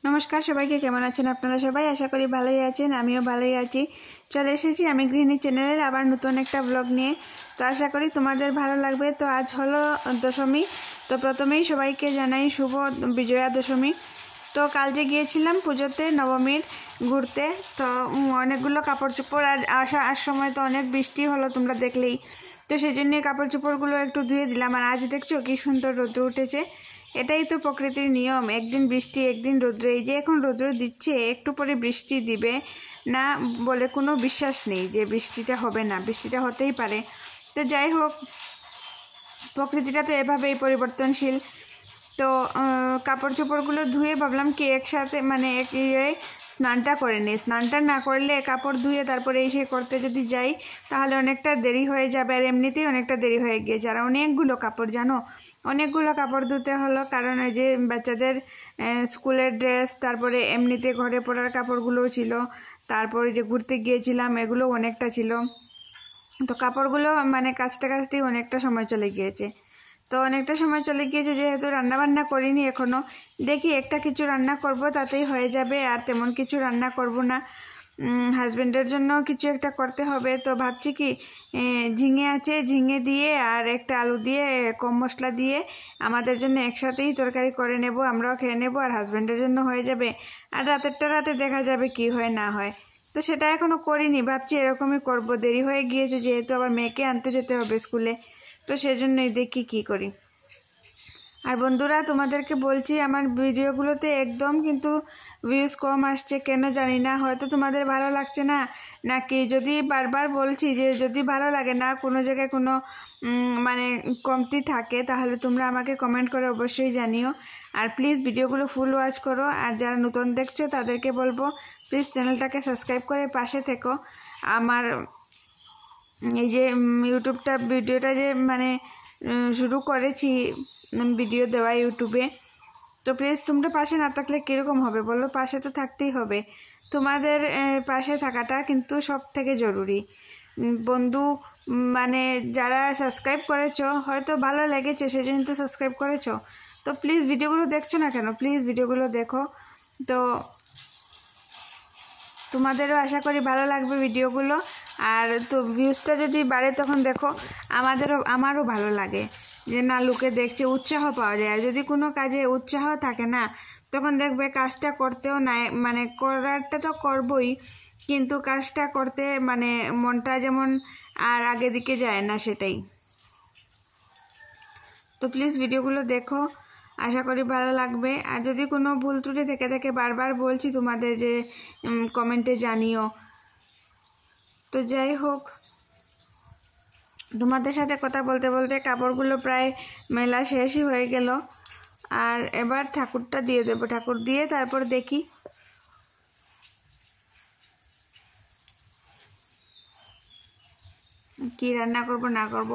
নমস্কার সবাইকে, কেমন আছেন আপনারা সবাই? আশা করি ভালোই আছেন, আমিও ভালোই আছি। চলে এসেছি আমি গৃহিণী চ্যানেলের আবার নতুন একটা ব্লগ নিয়ে। তো আশা করি তোমাদের ভালো লাগবে। তো আজ হলো দশমী। তো প্রথমেই সবাইকে জানাই শুভ বিজয়া দশমী। তো কাল যে গিয়েছিলাম পুজোতে নবমীর ঘুরতে, তো অনেকগুলো কাপড় চোপড় আর আসার সময় তো অনেক বৃষ্টি হলো, তোমরা দেখলেই। তো সেই জন্য কাপড় চোপড়গুলো একটু ধুয়ে দিলাম। আর আজ দেখছো কি সুন্দর রৌদ্র উঠেছে। এটাই তো প্রকৃতির নিয়ম, একদিন বৃষ্টি একদিন রৌদ্র। এই যে এখন রৌদ্র দিচ্ছে, একটু পরে বৃষ্টি দিবে না বলে কোনো বিশ্বাস নেই যে বৃষ্টিটা হবে না, বৃষ্টিটা হতেই পারে। তো যাই হোক, প্রকৃতিটা তো এভাবেই পরিবর্তনশীল। তো কাপড় চোপড়গুলো ধুয়ে ভাবলাম কি একসাথে মানে স্নানটা করে নিই। স্নানটা না করলে কাপড় ধুয়ে তারপরে এসে করতে যদি যাই তাহলে অনেকটা দেরি হয়ে যাবে। আর এমনিতেই অনেকটা দেরি হয়ে গিয়েছে। আর অনেকগুলো কাপড়, জানো, অনেকগুলো কাপড় ধুতে হলো। কারণ এই যে বাচ্চাদের স্কুলের ড্রেস, তারপরে এমনিতে ঘরে পরার কাপড়গুলোও ছিল, তারপরে যে ঘুরতে গিয়েছিলাম এগুলো অনেকটা ছিল। তো কাপড়গুলো মানে কাচতে কাচতেই অনেকটা সময় চলে গিয়েছে। তো অনেকটা সময় চলে গিয়েছে, যেহেতু রান্নাবান্না করিনি এখনও। দেখি একটা কিছু রান্না করব, তাতেই হয়ে যাবে। আর তেমন কিছু রান্না করব না, হাজব্যান্ডের জন্য কিছু একটা করতে হবে। তো ভাবছি কি ঝিঙে আছে, ঝিঙে দিয়ে আর একটা আলু দিয়ে কম মশলা দিয়ে আমাদের জন্য একসাথেই তরকারি করে নেব, আমরাও খেয়ে নেব, আর হাজব্যান্ডের জন্য হয়ে যাবে। আর রাতেরটা রাতে দেখা যাবে কি হয় না হয়। তো সেটা এখনও করিনি, ভাবছি এরকমই করব। দেরি হয়ে গিয়েছে যেহেতু, আবার মেয়েকে আনতে যেতে হবে স্কুলে। তো সেজন্যই দেখি কি করি। আর বন্ধুরা, তোমাদেরকে বলছি আমার ভিডিওগুলোতে একদম কিন্তু ভিউজ কম আসছে, কেন জানি না। হয়তো তোমাদের ভালো লাগছে না নাকি, যদি বারবার বলছি যে যদি ভালো লাগে না, কোনো জায়গায় কোনো মানে কমতি থাকে, তাহলে তোমরা আমাকে কমেন্ট করে অবশ্যই জানিও। আর প্লিজ ভিডিওগুলো ফুল ওয়াচ করো। আর যারা নতুন দেখছো তাদেরকে বলবো প্লিজ চ্যানেলটাকে সাবস্ক্রাইব করে পাশে থেকো। আমার এই যে ইউটিউবটা ভিডিওটা যে মানে শুরু করেছি ভিডিও দেওয়া ইউটিউবে, তো প্লিজ তোমরা পাশে না থাকলে কীরকম হবে বলো? পাশে তো থাকতেই হবে। তোমাদের পাশে থাকাটা কিন্তু সব থেকে জরুরি। বন্ধু মানে যারা সাবস্ক্রাইব করেছো, হয়তো ভালো লেগেছে সেজন্য তো সাবস্ক্রাইব করেছো। তো প্লিজ ভিডিওগুলো দেখছো না কেন? প্লিজ ভিডিওগুলো দেখো। তো তোমাদেরও আশা করি ভালো লাগবে ভিডিওগুলো। আর তো ভিউজটা যদি বাড়ে তখন দেখো আমারও ভালো লাগে যে না, লোকে দেখছে, উৎসাহ পাওয়া যায়। আর যদি কোনো কাজে উৎসাহ থাকে না, তখন দেখবে কাজটা করতেও না, মানে করারটা তো করবই, কিন্তু কাজটা করতে মানে মনটা যেমন আর আগে দিকে যায় না, সেটাই। তো প্লিজ ভিডিওগুলো দেখো, আশা করি ভালো লাগবে। আর যদি কোনো ভুল ত্রুটি থেকে থাকে, বারবার বলছি তোমাদের যে কমেন্টে জানিও। তো যাই হোক, তোমাদের সাথে কথা বলতে বলতে কাপড়গুলো প্রায় মেলা শেষই হয়ে গেল। আর এবার ঠাকুরটা দিয়ে দেবো, ঠাকুর দিয়ে তারপর দেখি কি রান্না করব না করব।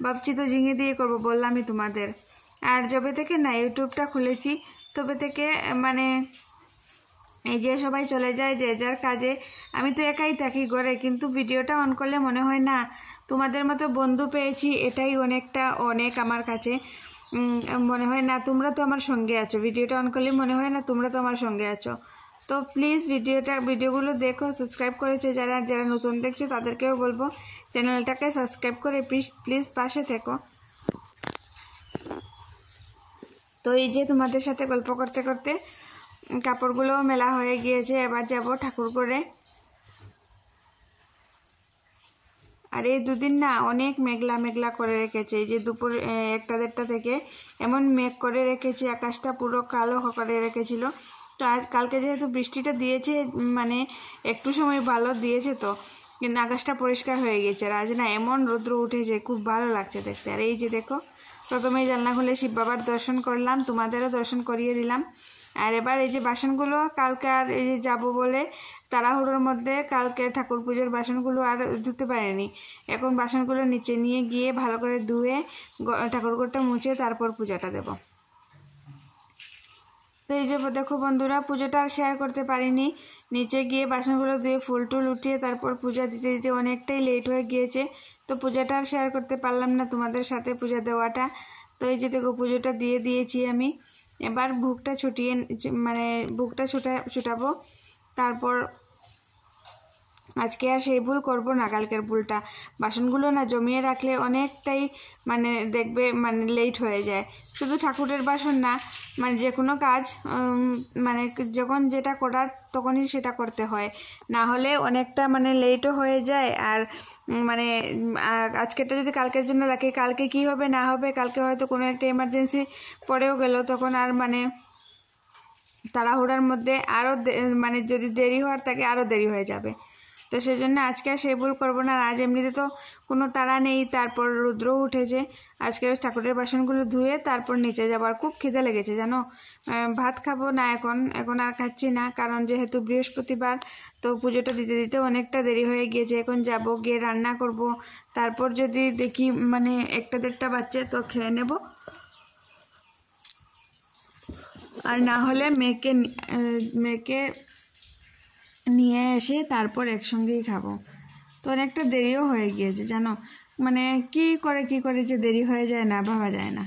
ভাবছি তো ঝিঙে দিয়ে করব, বললামই তোমাদের। আর যবে থেকে না ইউটিউবটা খুলেছি, তবে থেকে মানে এই যে সবাই চলে যায় যে যার কাজে, আমি তো একাই থাকি ঘরে, কিন্তু ভিডিওটা অন করলে মনে হয় না তোমাদের মতো বন্ধু পেয়েছি, এটাই অনেক আমার কাছে। মনে হয় না তোমরা তো আমার সঙ্গে আছো, ভিডিওটা অন করলে মনে হয় না তোমরা তো আমার সঙ্গে আছো। তো প্লিজ ভিডিওগুলো দেখো, সাবস্ক্রাইব করেছো যারা যারা নতুন দেখছো তাদেরকেও বলবো চ্যানেলটাকে সাবস্ক্রাইব করে প্লিজ পাশে থেকো। তো এই যে তোমাদের সাথে গল্প করতে করতে কাপড়গুলো মেলা হয়ে গিয়েছে, এবার যাব ঠাকুর করে। আর এই দুদিন না অনেক মেঘলা মেঘলা করে রেখেছে। এই যে দুপুর 1টা-1:30 থেকে এমন মেঘ করে রেখেছে, আকাশটা পুরো কালো করে রেখেছিল। তো কালকে যেহেতু বৃষ্টিটা দিয়েছে, মানে একটু সময় ভালো দিয়েছে, তো কিন্তু আকাশটা পরিষ্কার হয়ে গেছে। আর আজ না এমন রৌদ্র উঠেছে, খুব ভালো লাগছে দেখতে। আর এই যে দেখো, প্রথমেই জানলা খুলে শিব বাবার দর্শন করলাম, তোমাদেরও দর্শন করিয়ে দিলাম। আর এবার এই যে বাসনগুলো কালকে আর এই যে যাবো বলে তাড়াহুড়োর মধ্যে কালকে ঠাকুর পুজোর বাসনগুলো আর ধুতে পারিনি। এখন বাসনগুলো নিচে নিয়ে গিয়ে ভালো করে ধুয়ে ঠাকুরঘরটা মুছে তারপর পূজাটা দেব। তো এই যে দেখো বন্ধুরা, পুজোটা আর শেয়ার করতে পারিনি। নিচে গিয়ে বাসনগুলো ধুয়ে ফুল টুল উঠিয়ে তারপর পূজা দিতে দিতে অনেকটাই লেট হয়ে গিয়েছে। তো পূজাটা আর শেয়ার করতে পারলাম না তোমাদের সাথে, পূজা দেওয়াটা। তো এই যে দেখো পুজোটা দিয়ে দিয়েছি আমি। এবার ভুগটা ছুটিয়ে মানে ভুগটা ছুটাবো। তারপর আজকে আর সেই ভুল করব না, কালকের ভুলটা। বাসনগুলো না জমিয়ে রাখলে অনেকটাই মানে দেখবে মানে লেট হয়ে যায়। শুধু ঠাকুরের বাসন না, মানে যে কোনো কাজ মানে যখন যেটা করার তখনই সেটা করতে হয়, না হলে অনেকটা মানে লেটও হয়ে যায়। আর মানে আজকেরটা যদি কালকের জন্য রাখি, কালকে কি হবে না হবে, কালকে হয়তো কোনো একটা এমার্জেন্সি পড়েও গেল, তখন আর মানে তাড়াহুড়ার মধ্যে আরও মানে যদি দেরি হওয়ার থাকে আরও দেরি হয়ে যাবে। তো সেই জন্য আজকে আর সেই ভুল করবো না। আজ এমনিতে তো কোনো তাড়া নেই, তারপর রুদ্রও উঠেছে। আজকে ঠাকুরের বাসনগুলো ধুয়ে তারপর নিচে যাবো। আর খুব খিদে লেগেছে জানো, ভাত খাবো না এখন আর খাচ্ছি না, কারণ যেহেতু বৃহস্পতিবার, তো পুজোটা দিতে দিতে অনেকটা দেরি হয়ে গিয়েছে। এখন যাব, গিয়ে রান্না করব, তারপর যদি দেখি মানে 1টা-1:30 বাজছে তো খেয়ে নেব, আর না হলে মেয়েকে নিয়ে এসে তারপর একসঙ্গেই খাবো। তো অনেকটা দেরিও হয়ে গিয়েছে জানো, মানে কি করে যে দেরি হয়ে যায় না ভাবা যায় না।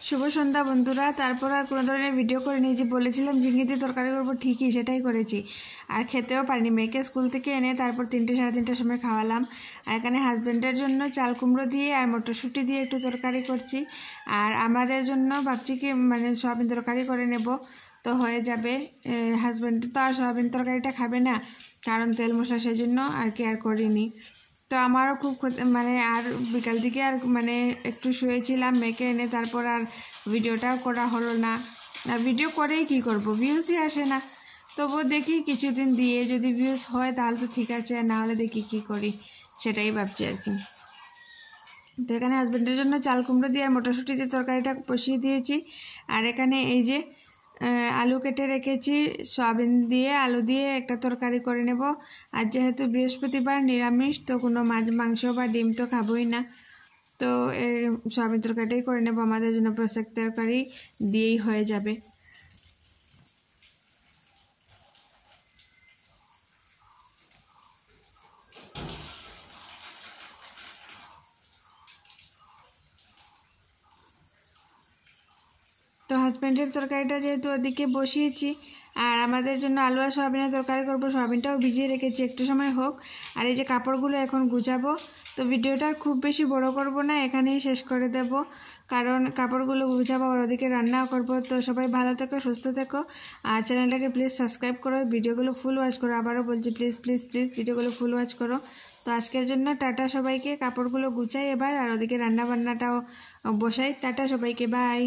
শুভ সন্ধ্যা বন্ধুরা। তারপর আর কোনো ধরনের ভিডিও করিনি, যে বলেছিলাম ঝিঙে দিয়ে তরকারি করবো, ঠিকই সেটাই করেছি। আর খেতেও পারিনি, মেয়েকে স্কুল থেকে এনে তারপর 3-3:30টার সময় খাওয়ালাম। আর এখানে হাজব্যান্ডের জন্য চাল কুমড়ো দিয়ে আর মটরশুঁটি দিয়ে একটু তরকারি করছি। আর আমাদের জন্য ভাবছি কি মানে সয়াবিন তরকারি করে নেব, তো হয়ে যাবে। হাজব্যান্ড তো আর সয়াবিন তরকারিটা খাবে না, কারণ তেল মশলা, সেই জন্য আর কি আর করিনি। তো আমারও খুব মানে আর বিকাল দিকে আর মানে একটু শুয়েছিলাম, মেয়েকে এনে তারপর আর ভিডিওটাও করা হলো না। আর ভিডিও করেই কি করব, ভিউজই আসে না। তবুও দেখি কিছুদিন দিয়ে যদি ভিউজ হয় তাহলে তো ঠিক আছে, আর না হলে দেখি কী করি, সেটাই ভাবছি আর কি। তো এখানে হাজব্যান্ডের জন্য চাল কুমড়ো দিয়ে আর মটরশুঁটি দিয়ে তরকারিটা বসিয়ে দিয়েছি। আর এখানে এই যে আলু কেটে রেখেছি, সয়াবিন দিয়ে আলু দিয়ে একটা তরকারি করে নেব। আর যেহেতু বৃহস্পতিবার নিরামিষ, তো কোনো মাংস বা ডিম তো খাবোই না, তো সয়াবিন তরকারিটাই করে নেব। আমাদের জন্য প্রত্যেক তরকারি দিয়েই হয়ে যাবে। তো হাজব্যান্ডের তরকারিটা যেহেতু ওদিকে বসিয়েছি, আর আমাদের জন্য আলু আর সয়াবিনের তরকারি করবো, সয়াবিনটাও ভিজিয়ে রেখেছি, একটু সময় হোক। আর এই যে কাপড়গুলো এখন গুছাবো। তো ভিডিওটা খুব বেশি বড় করব না, এখানেই শেষ করে দেব, কারণ কাপড়গুলো গুছাবো আর ওদিকে রান্নাও করব। তো সবাই ভালো থেকো, সুস্থ থেকো, আর চ্যানেলটাকে প্লিজ সাবস্ক্রাইব করো, ভিডিওগুলো ফুল ওয়াচ করো। আবারও বলছি প্লিজ প্লিজ প্লিজ ভিডিওগুলো ফুল ওয়াচ করো। তো আজকের জন্য টাটা সবাইকে, কাপড়গুলো গুছাই এবার, আর ওদিকে রান্না বান্নাটাও বসাই। টাটা সবাইকে, বাই।